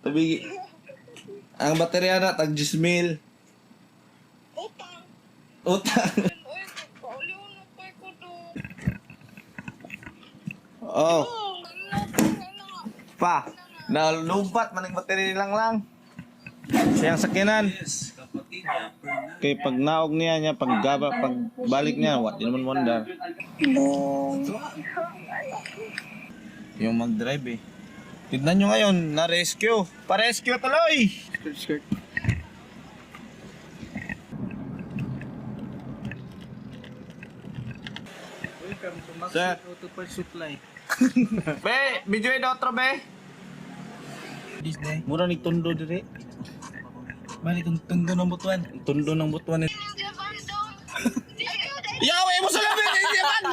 Tabi. Ang baterya na tag 10,000. Utang. Utang. Uy, pauliw na kay ko do. Oh, Ano? pa. Nalumpat man ang baterya lang. Siyang sakyanan. Kay pag naog niya pag balik niya, what di naman wonder. Yung mag-drive eh. Tignan nyo ngayon, na-rescue. Pa-rescue tuloy! Skirt. Welcome to Max Sir. Auto Parts Supply. Be, video yung otro be. This day. Mura ni tundo dire. Bali itong tundo ng butuan. Tundo ng butuan ni. Japan dong. Yawe mo sa labi, hindi man.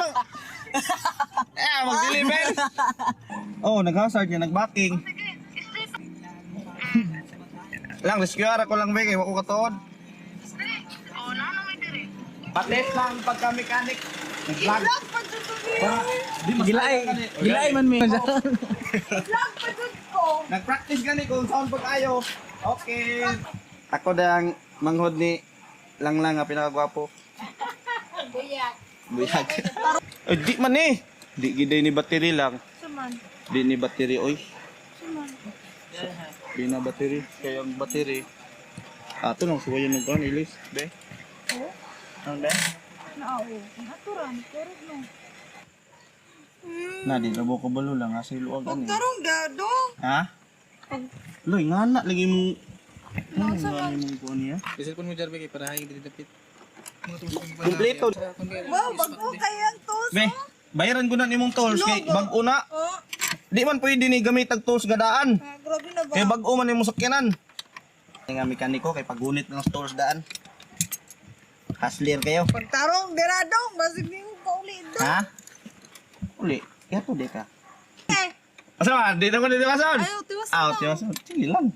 Mag-deliver. Oh, nag-hazard niya, nag-backing. Lang, rescue ko lang be, kaya wako katuod. Oh, nano may dire. Pates lang pagka-mechanic. Nag-vlog. Gilay man mi. Vlog pa dun ko. Nag-practice gani kung saan pag ayo. Okay. Ako dang manghod ni lang nga pinakagwapo. Buyak. Buyag. Ay, di man eh. Di giday ni battery lang. Suman. Di ni battery oy. Suman. Di na battery. Kaya ang battery. Ato nang suwayan ng kan ilis. Be. Oh, Ang be. naaw. Naturan, pero no. Na di labo ko balo lang kasi luwag ani. Tarong dado. Ha? Loy ngana lagi mo. Ano Nasa nga ni mong kuha niya? Bisil pun mo jarbe kay para high didapit. Kompleto. Wow, bago kayang tos. Be, bayaran ko na nimong tolls kay bag-o na. Oh, Di man pwede ni gamit ang tools gadaan. grabe na ba? Kay bag-o man imong sakyanan. Nga mekaniko kay pagunit ng tools daan. Hustler kayo. Pagtarong diradong, basig di mo pauli do. Ha? Uli, yato di ka. Eh, Asa ba? Di na ko dito kason. ayaw tiwas Ah, na. tiwas. Sige lang.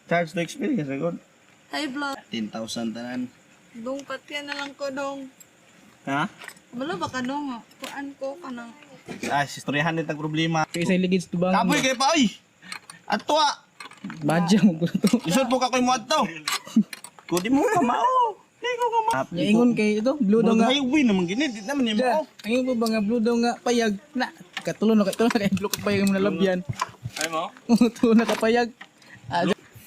Charge to experience, record. Hey, vlog. 10,000 tanan. Dong, patya na lang ko dong. Ha? Wala ba ka dong? Kuan ko ka nang. Ay, istoryahan din tag problema. Kay isa ligid to bang. Kapoy kay pa, oy! Ato ah! Badya mo ko to. Isod po ka ko'y mo ato. Kudi mo ka mao. Di ko ka mao. Nya ingon kay ito, blue daw nga. Highway naman gini, di naman yung mao. Ngayon po ba nga blue daw nga payag na katulon na kay blue ka payag mo nalabyan. Ay mo? Tulo na kapayag.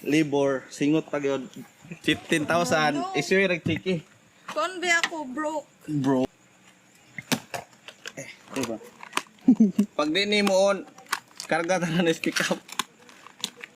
Libor, singot pag yun. 15,000. Isuyo yung chiki. Kuan ba ako broke? Bro. Diba? Pag di ni mo on, karga tanan is pick up.